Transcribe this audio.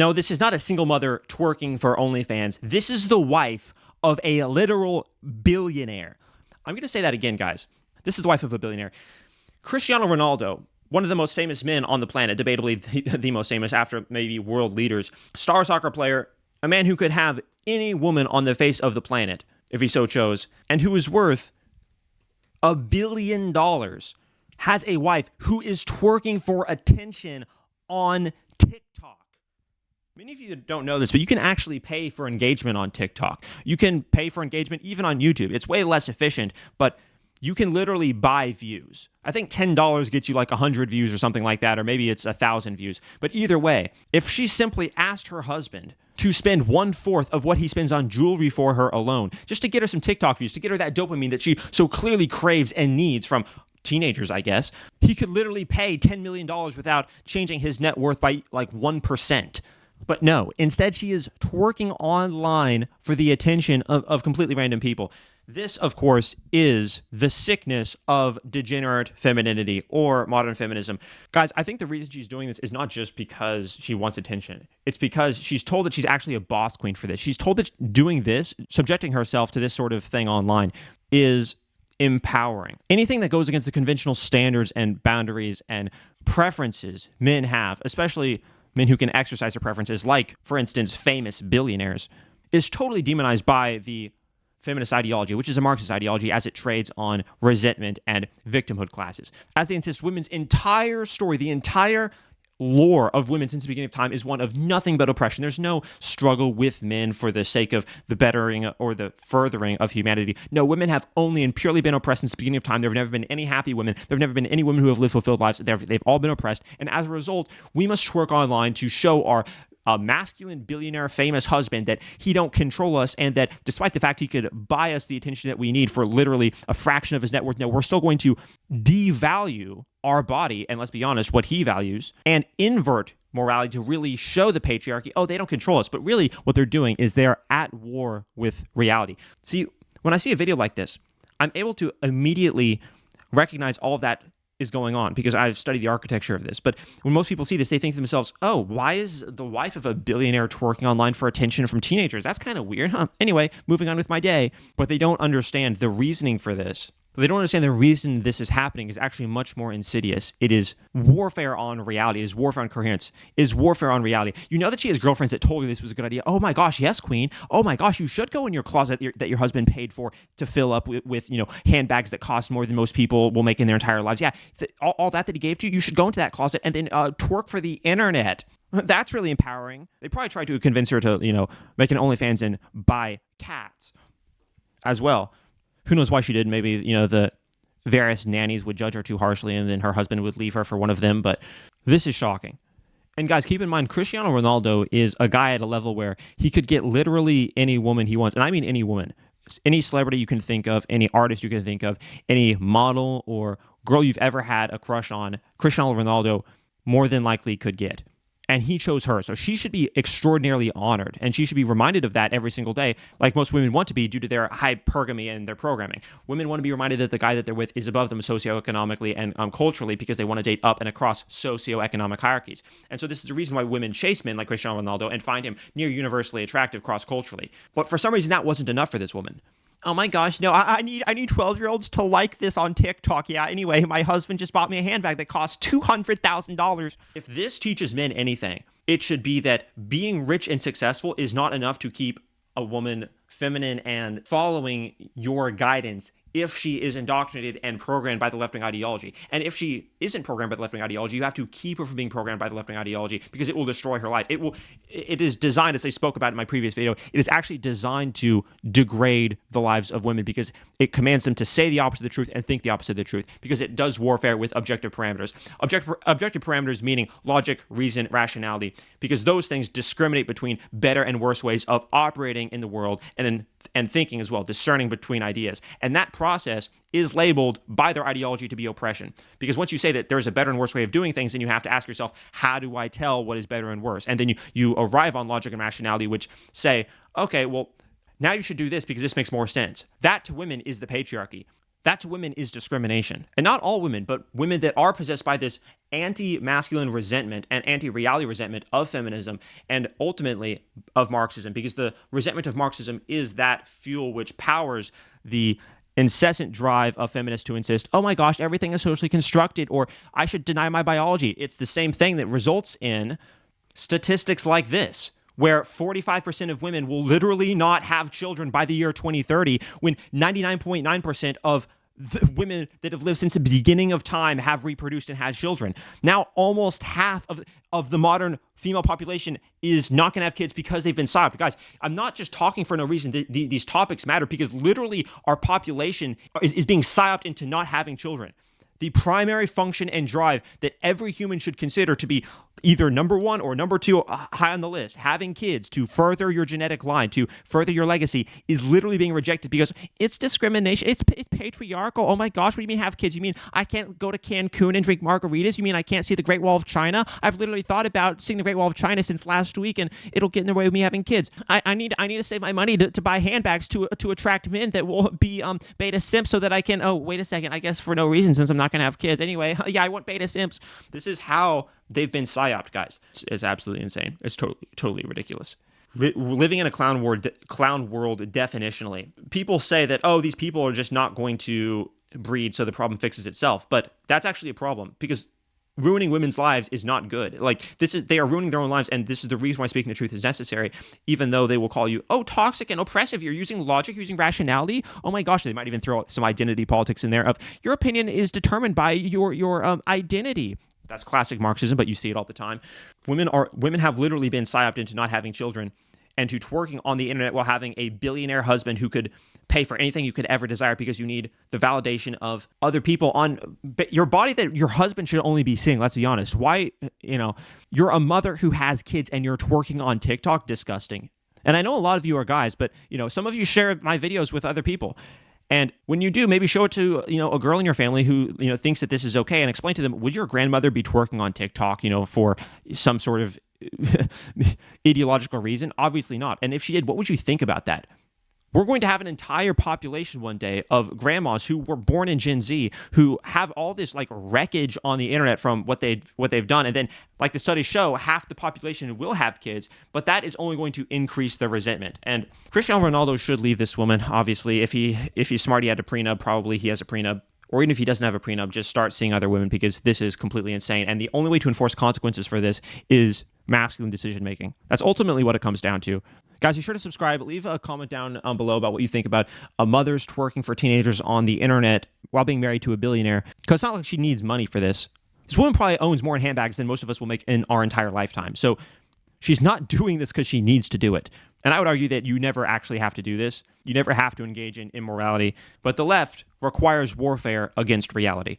No, this is not a single mother twerking for OnlyFans. This is the wife of a literal billionaire. I'm going to say that again, guys. This is the wife of a billionaire. Cristiano Ronaldo, one of the most famous men on the planet, debatably the most famous after maybe world leaders, star soccer player, a man who could have any woman on the face of the planet if he so chose, and who is worth $1 billion, has a wife who is twerking for attention on TikTok. Many of you don't know this, but you can actually pay for engagement on TikTok. You can pay for engagement even on YouTube. It's way less efficient, but you can literally buy views. I think $10 gets you like 100 views or something like that, or maybe it's 1,000 views. But either way, if she simply asked her husband to spend 1/4 of what he spends on jewelry for her alone, just to get her some TikTok views, to get her that dopamine that she so clearly craves and needs from teenagers, I guess, he could literally pay $10 million without changing his net worth by like 1%. But no, instead she is twerking online for the attention of completely random people. This, of course, is the sickness of degenerate femininity or modern feminism. Guys, I think the reason she's doing this is not just because she wants attention. It's because she's told that she's actually a boss queen for this. She's told that doing this, subjecting herself to this sort of thing online, is empowering. Anything that goes against the conventional standards and boundaries and preferences men have, especially men who can exercise their preferences, like, for instance, famous billionaires, is totally demonized by the feminist ideology, which is a Marxist ideology as it trades on resentment and victimhood classes. As they insist, women's entire story, the entire lore of women since the beginning of time is one of nothing but oppression. There's no struggle with men for the sake of the bettering or the furthering of humanity. No, women have only and purely been oppressed since the beginning of time. There have never been any happy women. There have never been any women who have lived fulfilled lives. They've all been oppressed. And as a result, we must twerk online to show our masculine billionaire famous husband that he don't control us, and that despite the fact he could buy us the attention that we need for literally a fraction of his net worth, no, we're still going to devalue our body, and let's be honest, what he values, and invert morality to really show the patriarchy, oh, they don't control us. But really what they're doing is they're at war with reality. See, when I see a video like this, I'm able to immediately recognize all of that is going on because I've studied the architecture of this. But when most people see this, they think to themselves, oh, why is the wife of a billionaire twerking online for attention from teenagers? That's kind of weird, huh? Anyway, moving on with my day. But they don't understand the reasoning for this. They don't understand the reason this is happening is actually much more insidious. It is warfare on reality. It is warfare on coherence. It is warfare on reality. You know that she has girlfriends that told her this was a good idea. Oh my gosh, yes, queen. Oh my gosh, you should go in your closet that your husband paid for to fill up with handbags that cost more than most people will make in their entire lives. Yeah, all that he gave to you, you should go into that closet and then twerk for the internet. That's really empowering. They probably tried to convince her to, make an OnlyFans and buy cats as well. Who knows why she did? Maybe, the various nannies would judge her too harshly and then her husband would leave her for one of them. But this is shocking. And guys, keep in mind, Cristiano Ronaldo is a guy at a level where he could get literally any woman he wants. And I mean any woman. Any celebrity you can think of, any artist you can think of, any model or girl you've ever had a crush on, Cristiano Ronaldo more than likely could get. And he chose her. So she should be extraordinarily honored. And she should be reminded of that every single day, like most women want to be due to their hypergamy and their programming. Women want to be reminded that the guy that they're with is above them socioeconomically and culturally because they want to date up and across socioeconomic hierarchies. And so this is the reason why women chase men like Cristiano Ronaldo and find him near universally attractive cross-culturally. But for some reason, that wasn't enough for this woman. Oh my gosh, no, I need 12-year-olds to like this on TikTok. Yeah, anyway, my husband just bought me a handbag that costs $200,000. If this teaches men anything, it should be that being rich and successful is not enough to keep a woman feminine and following your guidance if she is indoctrinated and programmed by the left-wing ideology. And if she isn't programmed by the left-wing ideology, you have to keep her from being programmed by the left-wing ideology because it will destroy her life. It is designed, as I spoke about in my previous video, it is actually designed to degrade the lives of women because it commands them to say the opposite of the truth and think the opposite of the truth because it does warfare with objective parameters. Objective parameters meaning logic, reason, rationality, because those things discriminate between better and worse ways of operating in the world and thinking as well, discerning between ideas. And that process is labeled by their ideology to be oppression. Because once you say that there's a better and worse way of doing things, then you have to ask yourself, how do I tell what is better and worse? And then you arrive on logic and rationality, which say, okay, well, now you should do this because this makes more sense. That to women is the patriarchy. that to women is discrimination. And not all women, but women that are possessed by this anti-masculine resentment and anti-reality resentment of feminism and ultimately of Marxism, because the resentment of Marxism is that fuel which powers the incessant drive of feminists to insist, oh my gosh, everything is socially constructed, or I should deny my biology. It's the same thing that results in statistics like this, where 45% of women will literally not have children by the year 2030, when 99.9% of the women that have lived since the beginning of time have reproduced and had children. Now, almost half of the modern female population is not going to have kids because they've been psyoped. Guys, I'm not just talking for no reason. These topics matter because literally our population is being psyoped into not having children. The primary function and drive that every human should consider to be either number one or number two high on the list, having kids to further your genetic line, to further your legacy, is literally being rejected because it's discrimination. It's patriarchal. Oh my gosh, what do you mean have kids? You mean I can't go to Cancun and drink margaritas? You mean I can't see the Great Wall of China? I've literally thought about seeing the Great Wall of China since last week, and it'll get in the way of me having kids. I need to save my money to buy handbags to attract men that will be beta simps so that I can, oh, wait a second, I guess for no reason since I'm not going to have kids. Anyway, yeah, I want beta simps. This is how they've been psyoped, guys. It's absolutely insane. It's totally ridiculous. Living in a clown world definitionally. People say that, oh, these people are just not going to breed, so the problem fixes itself. But that's actually a problem because ruining women's lives is not good. Like, they are ruining their own lives, and this is the reason why speaking the truth is necessary, even though they will call you, oh, toxic and oppressive. You're using logic, using rationality. Oh my gosh, they might even throw out some identity politics in there of your opinion is determined by your identity. That's classic Marxism, but you see it all the time. Women have literally been psyoped into not having children and to twerking on the internet while having a billionaire husband who could pay for anything you could ever desire because you need the validation of other people on your body that your husband should only be seeing. Let's be honest. Why, you're a mother who has kids and you're twerking on TikTok? Disgusting. And I know a lot of you are guys, but some of you share my videos with other people. And when you do, maybe show it to, a girl in your family who, thinks that this is okay, and explain to them, would your grandmother be twerking on TikTok, for some sort of ideological reason? Obviously not. And if she did, what would you think about that? We're going to have an entire population one day of grandmas who were born in Gen Z who have all this like wreckage on the internet from what they've done. And then, like the studies show, half the population will have kids, but that is only going to increase the resentment. And Cristiano Ronaldo should leave this woman, obviously. If he's smart, he had a prenup, probably he has a prenup. Or even if he doesn't have a prenup, just start seeing other women because this is completely insane. And the only way to enforce consequences for this is masculine decision making. That's ultimately what it comes down to. Guys, be sure to subscribe. Leave a comment down below about what you think about a mother's twerking for teenagers on the internet while being married to a billionaire. Because it's not like she needs money for this. This woman probably owns more in handbags than most of us will make in our entire lifetime. So she's not doing this because she needs to do it. And I would argue that you never actually have to do this. You never have to engage in immorality. But the left requires warfare against reality.